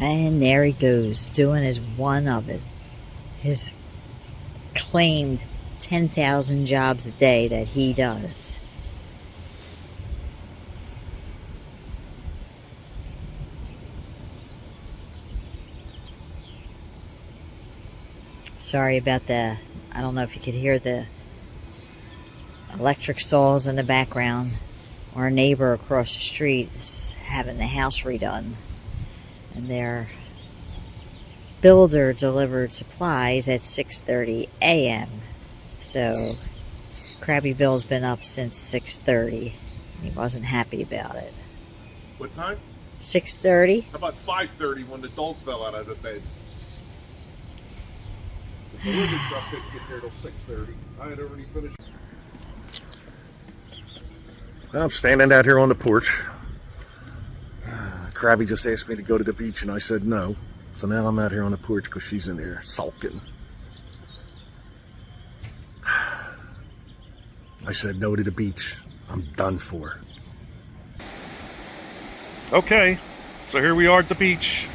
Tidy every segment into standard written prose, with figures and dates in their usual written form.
And there he goes, doing his claimed 10,000 jobs a day that he does. Sorry about I don't know if you could hear the electric saws in the background. Our neighbor across the street is having the house redone, and their builder delivered supplies at 6:30 a.m. So Crabby Bill's been up since 6:30. He wasn't happy about it. What time? 6:30. How about 5:30 when the dog fell out of the bed? The delivery truck didn't get there till 6:30. I had already finished. I'm standing out here on the porch. Crabby just asked me to go to the beach, and I said no. So now I'm out here on the porch because she's in there sulking. I said no to the beach. I'm done for. Okay, so here we are at the beach.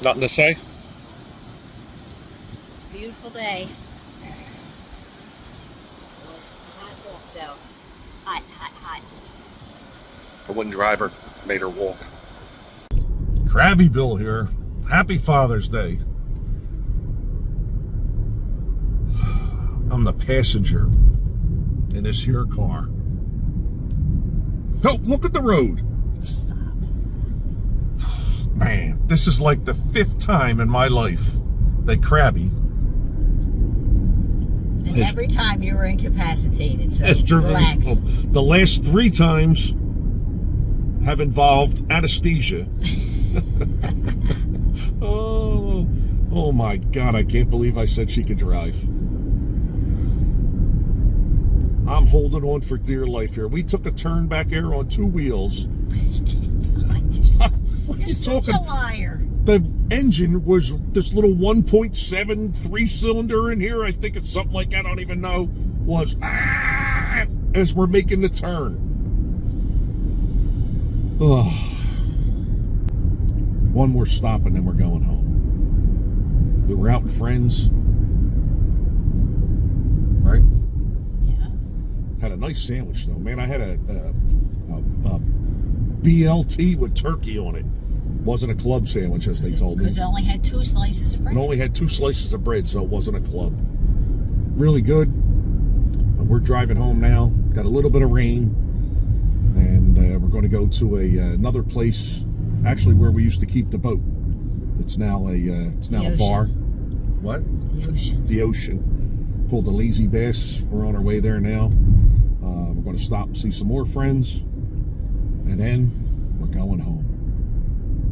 Nothing to say? It's a beautiful day. Hot walk though. Hot. I wouldn't drive her, made her walk. Crabby Bill here. Happy Father's Day. I'm the passenger in this here car. Oh, look at the road. Stop. Man, this is like the 5th time in my life that Crabby And every time you were incapacitated, so has driven. relax. The last 3 times have involved anesthesia. Oh my God, I can't believe I said she could drive. I'm holding on for dear life here. We took a turn back here on 2 wheels. You're such a liar. The engine was this little 1.7 3-cylinder in here. I think it's something like that. I don't even know. Was as we're making the turn. Oh. One more stop and then we're going home. We were out with friends. Right? Yeah. Had a nice sandwich though, man. I had a BLT with turkey on it. Wasn't a club sandwich, as they told me. Because it only had 2 slices of bread. It only had 2 slices of bread, so it wasn't a club. Really good. We're driving home now. Got a little bit of rain, and we're going to go to another place, actually where we used to keep the boat. It's now a bar. What? The ocean. The ocean, called the Lazy Bass. We're on our way there now. We're going to stop and see some more friends, and then we're going home.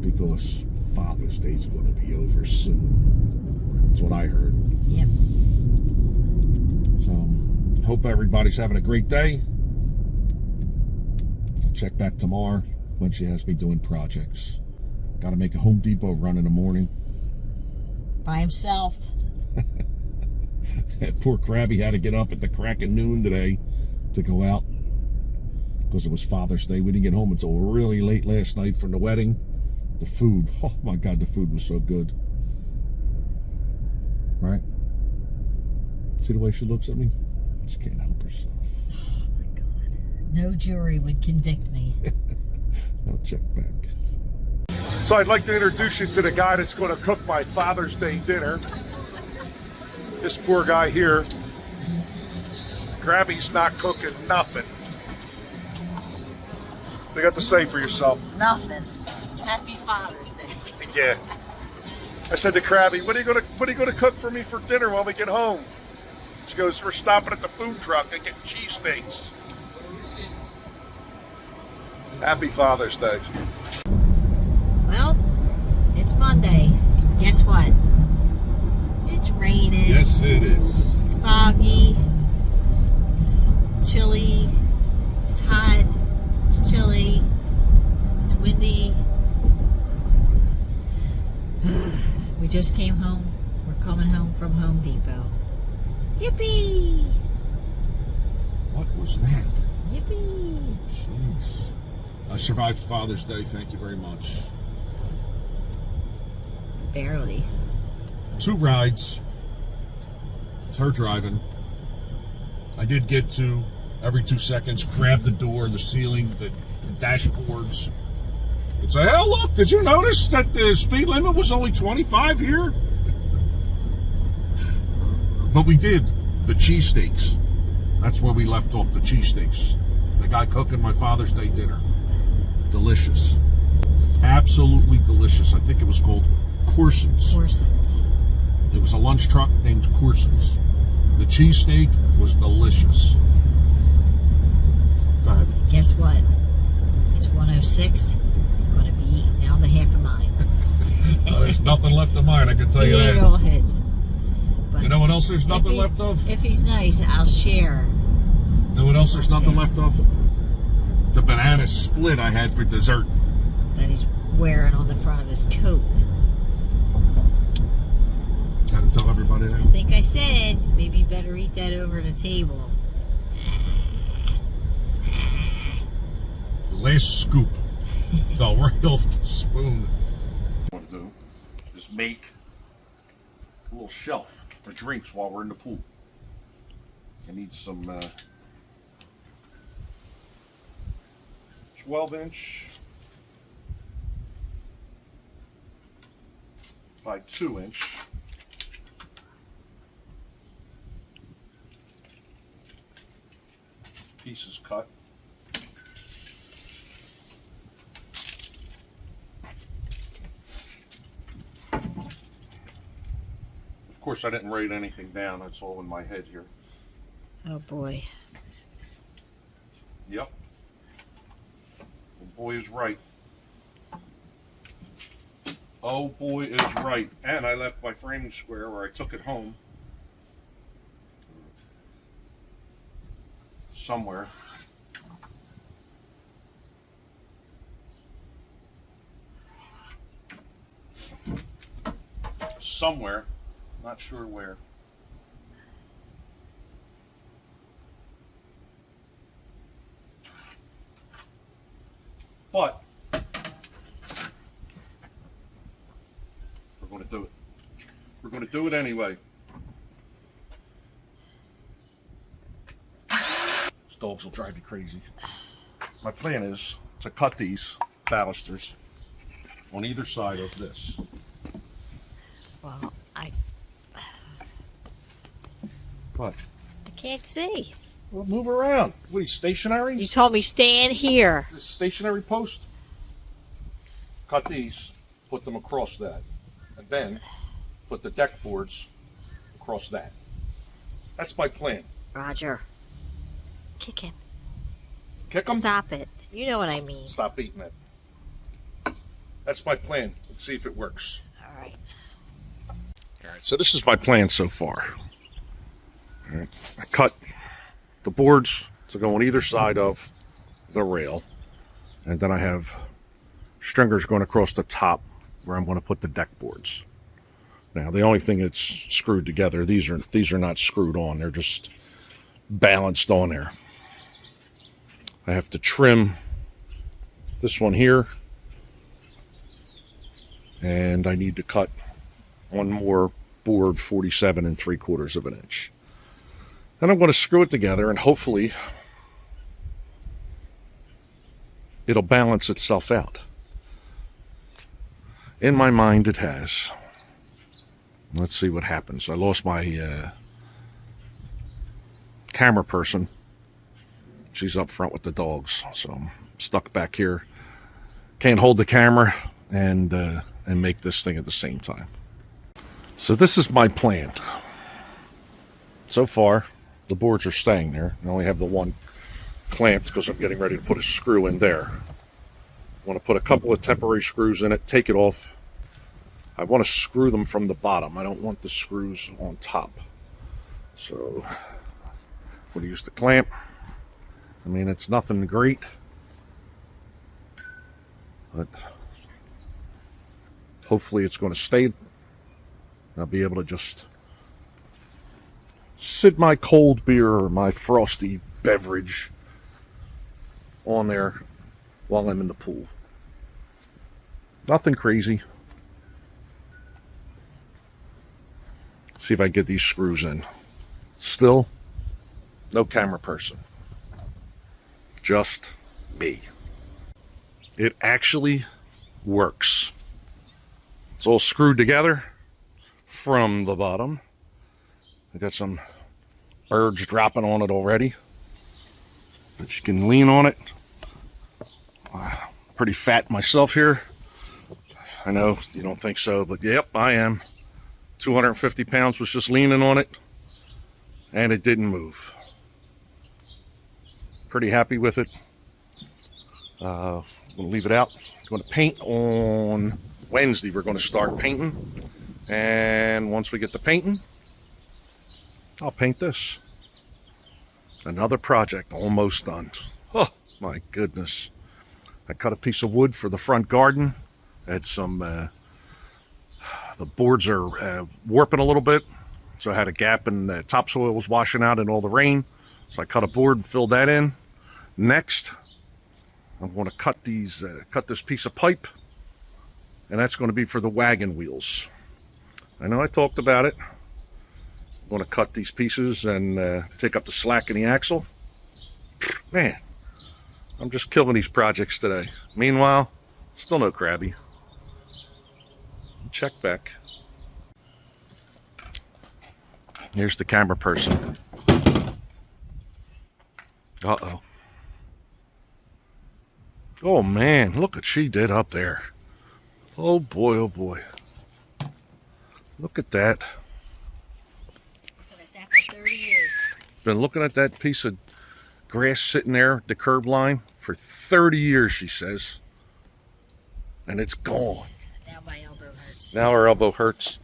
Because Father's Day is going to be over soon. That's what I heard. Yep. So, hope everybody's having a great day. I'll check back tomorrow when she has me doing projects. Got to make a Home Depot run in the morning. By himself. Poor Crabby had to get up at the crack of noon today to go out. Because it was Father's Day. We didn't get home until really late last night from the wedding. The food, oh my God, the food was so good. Right? See the way she looks at me? She can't help herself. Oh my God. No jury would convict me. I'll check back. So I'd like to introduce you to the guy that's going to cook my Father's Day dinner. This poor guy here. Crabby's not cooking nothing. What you got to say for yourself? Nothing. Happy Father's Day. Yeah. I said to Crabby, what are you gonna cook for me for dinner when we get home? She goes, we're stopping at the food truck and getting cheesesteaks. Happy Father's Day. Well, it's Monday. Guess what? It's raining. Yes, it is. It's foggy. It's chilly. It's hot. It's chilly. It's windy. We just came home. We're coming home from Home Depot. Yippee! What was that? Yippee! Jeez. I survived Father's Day. Thank you very much. Barely. 2 rides. It's her driving. I did get to, every 2 seconds, grab the door, the ceiling, the dashboards. And say, oh, look, did you notice that the speed limit was only 25 here? But we did. The cheesesteaks. That's where we left off, the cheesesteaks. The guy cooking my Father's Day dinner. Delicious. Absolutely delicious. I think it was called Coursons. Coursons. It was a lunch truck named Coursons. The cheesesteak was delicious. Go ahead. Guess what? It's 1:06. I'm going to be eating down the half of mine. There's nothing left of mine, I can tell you He ate that. all his. But You know what else there's nothing left of? If he's nice, I'll share. You know what else there's nothing left of? The banana split I had for dessert. That he's wearing on the front of his coat. Had to tell everybody that. I think I said maybe you better eat that over the table. The last scoop fell right off the spoon. What I want to do is make a little shelf for drinks while we're in the pool. I need some 12-inch by 2-inch pieces cut. Of course, I didn't write anything down. That's all in my head here. Oh boy. Yep. The boy is right. Oh boy is right. And I left my framing square where I took it home. Somewhere. Somewhere. Not sure where. But we're going to do it. We're going to do it anyway. These dogs will drive you crazy. My plan is to cut these balusters on either side of this. Well, I What? can't see. Well, move around. What are you, stationary? You told me stand here. This stationary post. Cut these, put them across that, and then put the deck boards across that. That's my plan. Roger. Kick him. Kick them? Stop it. You know what I mean. Stop eating it. That's my plan. Let's see if it works. All right. All right, so this is my plan so far. All right, I cut the boards to go on either side of the rail, and then I have stringers going across the top where I'm going to put the deck boards. Now, the only thing that's screwed together, these are not screwed on. They're just balanced on there. I have to trim this one here, and I need to cut one more board 47 3/4 of an inch. Then I'm going to screw it together, and hopefully it'll balance itself out. In my mind, it has. Let's see what happens. I lost my camera person. She's up front with the dogs, so I'm stuck back here. Can't hold the camera and make this thing at the same time. So this is my plan. So far, the boards are staying there. I only have the one clamped because I'm getting ready to put a screw in there. I want to put a couple of temporary screws in it, take it off. I want to screw them from the bottom. I don't want the screws on top. So I'm going to use the clamp. I mean, it's nothing great, but hopefully it's going to stay. I'll be able to just sit my cold beer or my frosty beverage on there while I'm in the pool. Nothing crazy. See if I can get these screws in. Still, no camera person. Just me. It actually works. It's all screwed together from the bottom. I got some birds dropping on it already. But you can lean on it. Pretty fat myself here. I know you don't think so, but yep, I am. 250 pounds was just leaning on it, and it didn't move. Pretty happy with it. We'll leave it out. Going to paint on Wednesday. We're going to start painting, and once we get the painting, I'll paint this. Another project almost done. Oh my goodness. I cut a piece of wood for the front garden. Had some, the boards are warping a little bit. So I had a gap and the topsoil was washing out in all the rain. So I cut a board and filled that in. Next, I'm going to cut this piece of pipe. And that's going to be for the wagon wheels. I know I talked about it. I'm going to cut these pieces and take up the slack in the axle. Man, I'm just killing these projects today. Meanwhile, still no Crabby. Check back. Here's the camera person. Uh-oh. Oh man, look what she did up there. Oh boy, oh boy. Look at that. Look at that for 30 years. Been looking at that piece of grass sitting there at the curb line for 30 years, she says. And it's gone. Now my elbow hurts. Now her elbow hurts.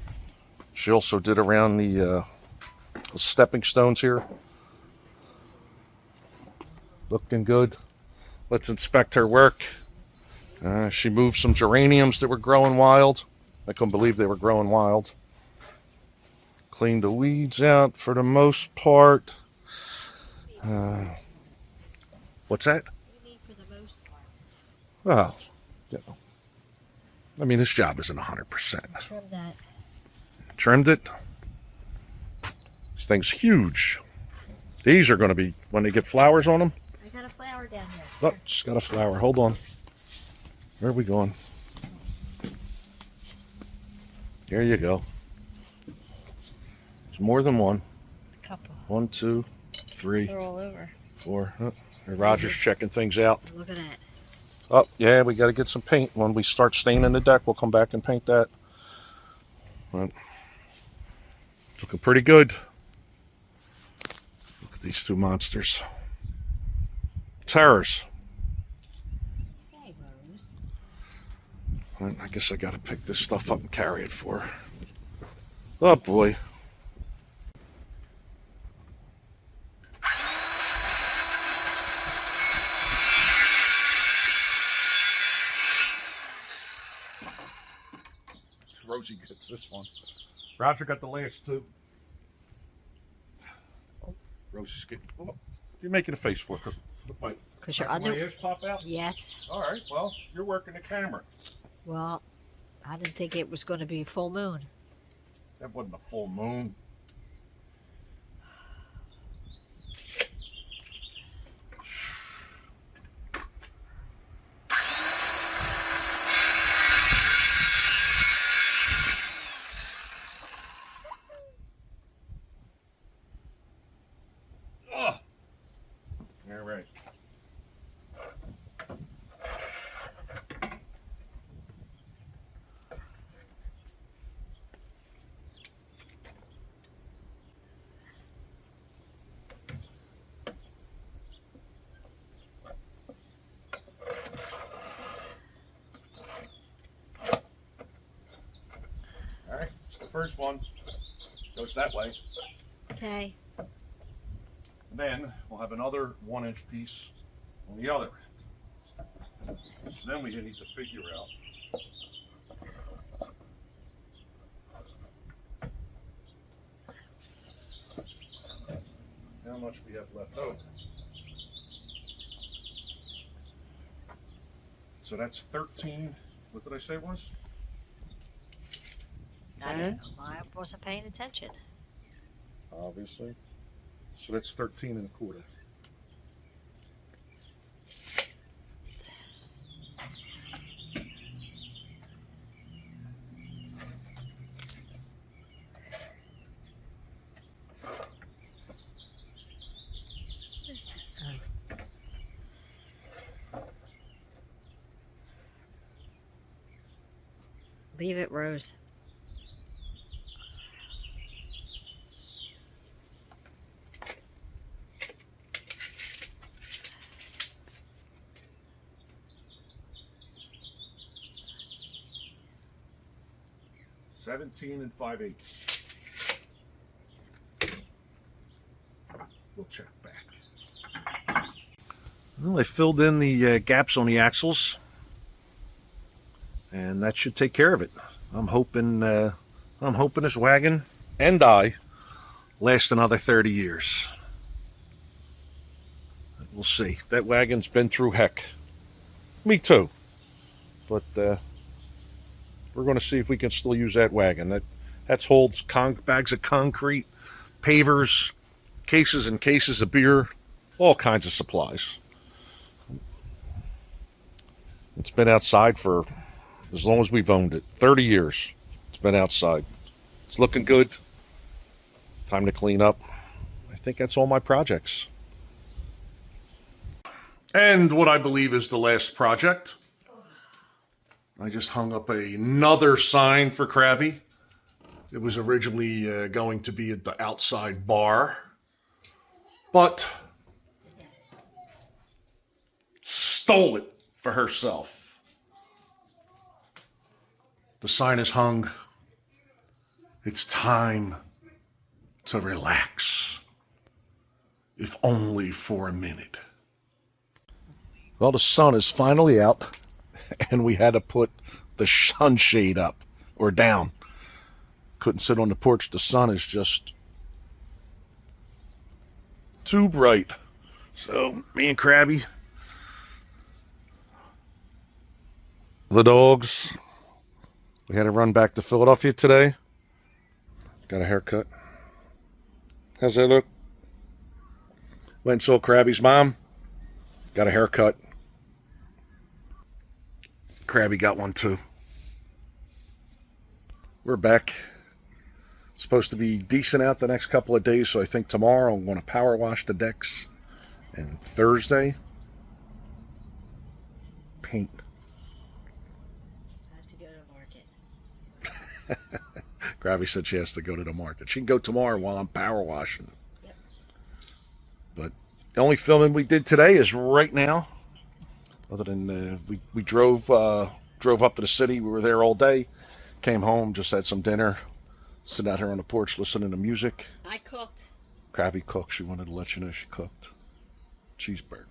She also did around the stepping stones here. Looking good. Let's inspect her work. She moved some geraniums that were growing wild. I couldn't believe they were growing wild. Cleaned the weeds out for the most part. What's that? For the most part. Well, you know. I mean, this job isn't 100%. Trim that. Trimmed it. This thing's huge. These are going to be, when they get flowers on them. I got a flower down here. Oh, just got a flower. Hold on. Where are we going? There you go. There's more than one. A couple. 1, 2, 3, They're all over. 4. Oh, Roger's checking things out. Look at that. Oh, yeah, we got to get some paint. When we start staining the deck, we'll come back and paint that. Well, it's looking pretty good. Look at these two monsters. Terrors. Say, Rose. Well, I guess I got to pick this stuff up and carry it for her. Oh, boy. Rosie gets this one. Roger got the last two. Oh, Rosie's getting. Oh, what are you making a face for? Because your my other. ears pop out? Yes. All right, well, you're working the camera. Well, I didn't think it was going to be full moon. That wasn't a full moon. All right. All right, so the first one goes that way. Okay. And then we'll have another 1-inch piece on the other end. So then we need to figure out how how much we have left over. So that's 13. What did I say it was? I don't know. I wasn't paying attention. Obviously. So that's 13 and a quarter. Leave it, Rose. $17 and 5/8. We'll check back. Well, I filled in the gaps on the axles, and that should take care of it. I'm hoping this wagon and I last another 30 years. We'll see. That wagon's been through heck. Me too. But we're going to see if we can still use that wagon. That holds bags of concrete, pavers, cases and cases of beer, all kinds of supplies. It's been outside for as long as we've owned it. 30 years it's been outside. It's looking good. Time to clean up. I think that's all my projects. And what I believe is the last project. I just hung up another sign for Crabby. It was originally going to be at the outside bar, but stole it for herself. The sign is hung. It's time to relax, if only for a minute. Well, the sun is finally out, and we had to put the sunshade up or down. Couldn't sit on the porch. The sun is just too bright. So me and Crabby, the dogs, we had to run back to Philadelphia today. Got a haircut. How's that look? Went and saw Crabby's mom. Got a haircut. Crabby got one too. We're back. It's supposed to be decent out the next couple of days, so I think tomorrow I'm going to power wash the decks, and Thursday paint. I have to go to market. Crabby said she has to go to the market. She can go tomorrow while I'm power washing. Yep. But the only filming we did today is right now. Other than we drove up to the city. We were there all day. Came home, just had some dinner. Sitting out here on the porch listening to music. I cooked. Crabby cooked. She wanted to let you know she cooked. Cheeseburger.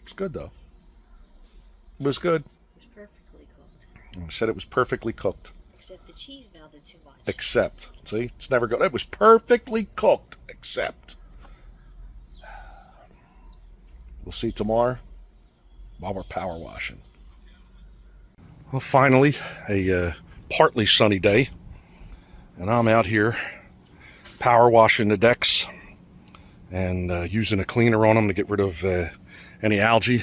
It's good though. It was good. It was perfectly cooked. I said it was perfectly cooked. Except the cheese melted too much. Except. See? It's never good. It was perfectly cooked. Except. We'll see tomorrow while we're power washing. Well, finally, a partly sunny day. And I'm out here power washing the decks and using a cleaner on them to get rid of any algae.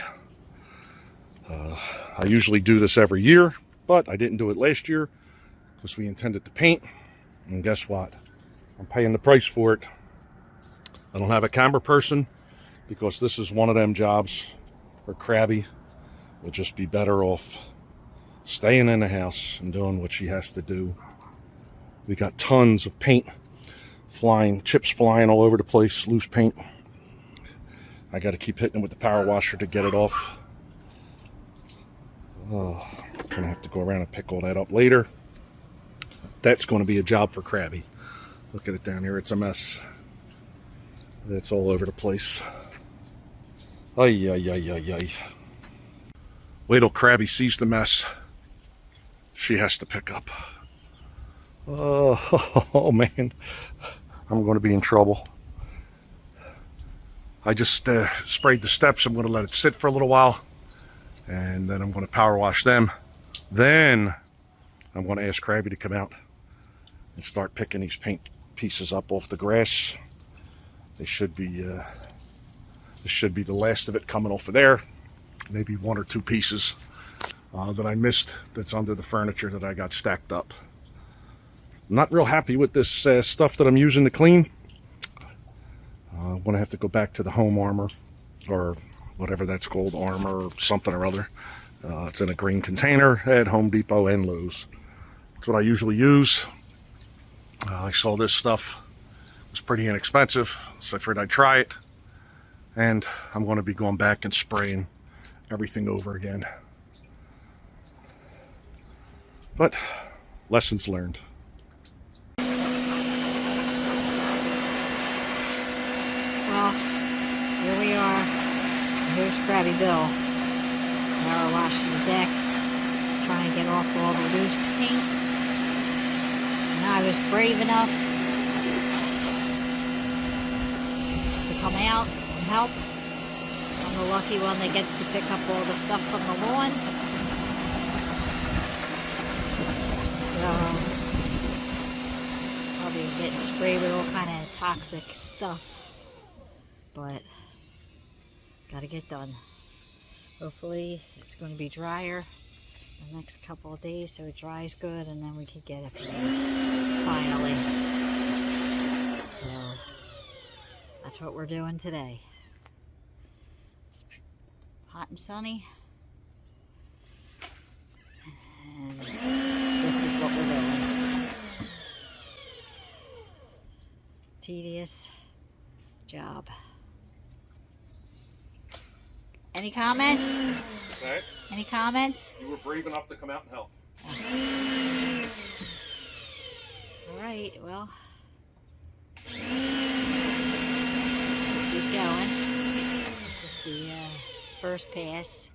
I usually do this every year, but I didn't do it last year because we intended to paint. And guess what? I'm paying the price for it. I don't have a camera person, because this is one of them jobs where Crabby will just be better off staying in the house and doing what she has to do. We got tons of paint flying, chips flying all over the place, loose paint. I got to keep hitting it with the power washer to get it off. Oh, I'm going to have to go around and pick all that up later. That's going to be a job for Crabby. Look at it down here. It's a mess. It's all over the place. Ay, ay, ay, ay, ay. Wait till Crabby sees the mess she has to pick up. Oh, man. I'm going to be in trouble. I just sprayed the steps. I'm going to let it sit for a little while, and then I'm going to power wash them. Then I'm going to ask Crabby to come out and start picking these paint pieces up off the grass. They should be this should be the last of it coming off of there. Maybe 1 or 2 pieces that I missed that's under the furniture that I got stacked up. I'm not real happy with this stuff that I'm using to clean. I'm going to have to go back to the Home Armor, or whatever that's called, Armor or something or other. It's in a green container at Home Depot and Lowe's. That's what I usually use. I saw this stuff was pretty inexpensive, so I figured I'd try it. And I'm going to be going back and spraying everything over again. But lessons learned. Well, here we are. Here's Crabby Bill. Power washing the deck, trying to get off all the loose paint. And I was brave enough to come out and help. I'm the lucky one that gets to pick up all the stuff from the lawn. So, probably getting sprayed with all kind of toxic stuff. But, gotta get done. Hopefully, it's going to be drier the next couple of days so it dries good, and then we can get it finally. So, that's what we're doing today. It's hot and sunny. And this is what we're doing. Tedious job. Any comments? Okay. Any comments? You were brave enough to come out and help. All right, well, keep going. This is the first pass.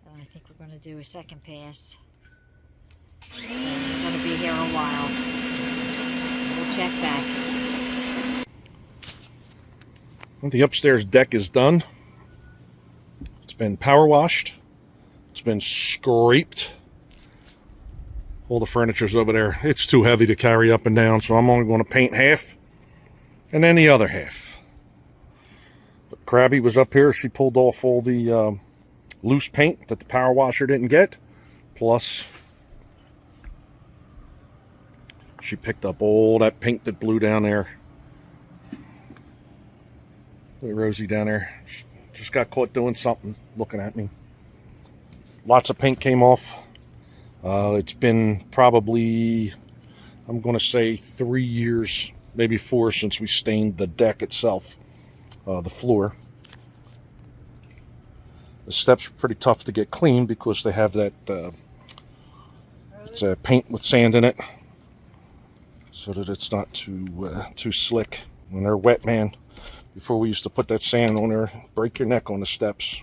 I think we're going to do a second pass. So we're going to be here a while. We'll check back. Well, the upstairs deck is done. It's been power washed. It's been scraped. All the furniture's over there. It's too heavy to carry up and down, so I'm only going to paint half and then the other half. But Crabby was up here. She pulled off all the loose paint that the power washer didn't get. Plus, she picked up all that paint that blew down there. Look at Rosie down there. She just got caught doing something, looking at me. Lots of paint came off. It's been probably, I'm going to say 3 years, maybe 4, since we stained the deck itself, the floor. The steps are pretty tough to get clean because they have that it's paint with sand in it, so that it's not too slick. When they're wet, man, before we used to put that sand on there, break your neck on the steps.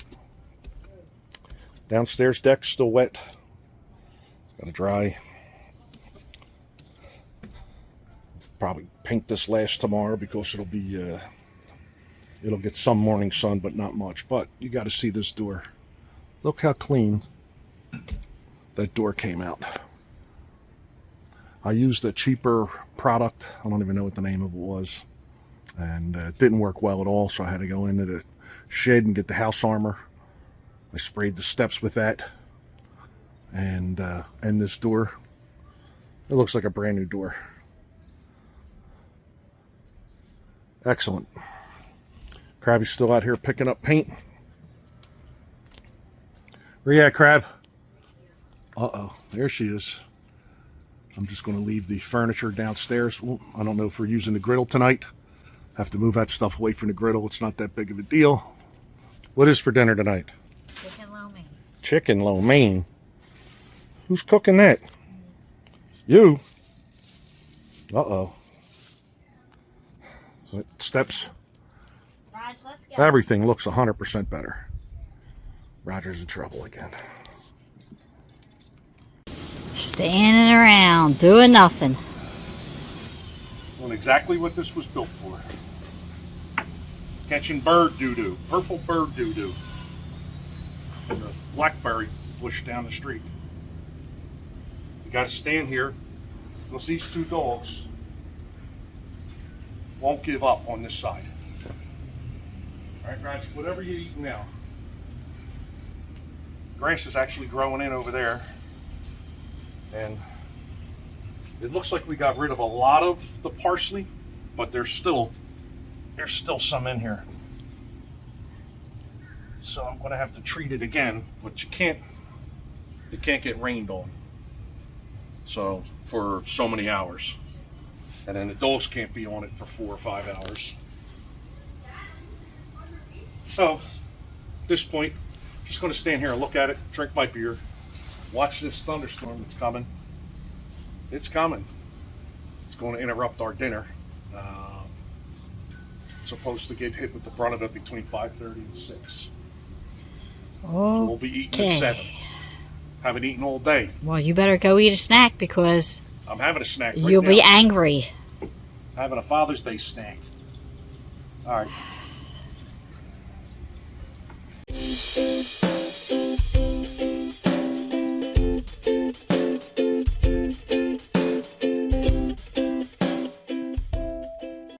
Downstairs deck still wet. Gotta dry. Probably paint this last tomorrow because it'll be it'll get some morning sun, but not much. But you got to see this door. Look how clean that door came out. I used a cheaper product. I don't even know what the name of it was, and it didn't work well at all. So I had to go into the shed and get the house armor. I sprayed the steps with that, and this door. It looks like a brand new door. Excellent. Crabby's still out here picking up paint. Where you at, Crab? Uh-oh, there she is. I'm just going to leave the furniture downstairs. Well, I don't know if we're using the griddle tonight. Have to move that stuff away from the griddle. It's not that big of a deal. What is for dinner tonight? Chicken lo mein. Chicken lo mein? Who's cooking that? You? Uh-oh. Steps. Raj, let's go. Everything looks 100% better. Roger's in trouble again. Standing around, doing nothing. Doing exactly what this was built for. catching bird doo-doo, purple bird doo-doo. And the blackberry bush down the street. You gotta stand here because these two dogs won't give up on this side. All right, guys, whatever you're eating now. Grass is actually growing in over there. And it looks like we got rid of a lot of the parsley, but there's still some in here. So I'm gonna have to treat it again, but you can't get rained on. So for so many hours. And then the dogs can't be on it for 4 or 5 hours. So at this point, I'm just gonna stand here and look at it, drink my beer, watch this thunderstorm that's coming. It's coming. It's going to interrupt our dinner. Supposed to get hit with the brunt of it between 5:30 and 6. So we'll be eating at 7. Haven't eaten all day. Well, you better go eat a snack because I'm having a snack right you'll now. be angry. Having a Father's Day snack. All right.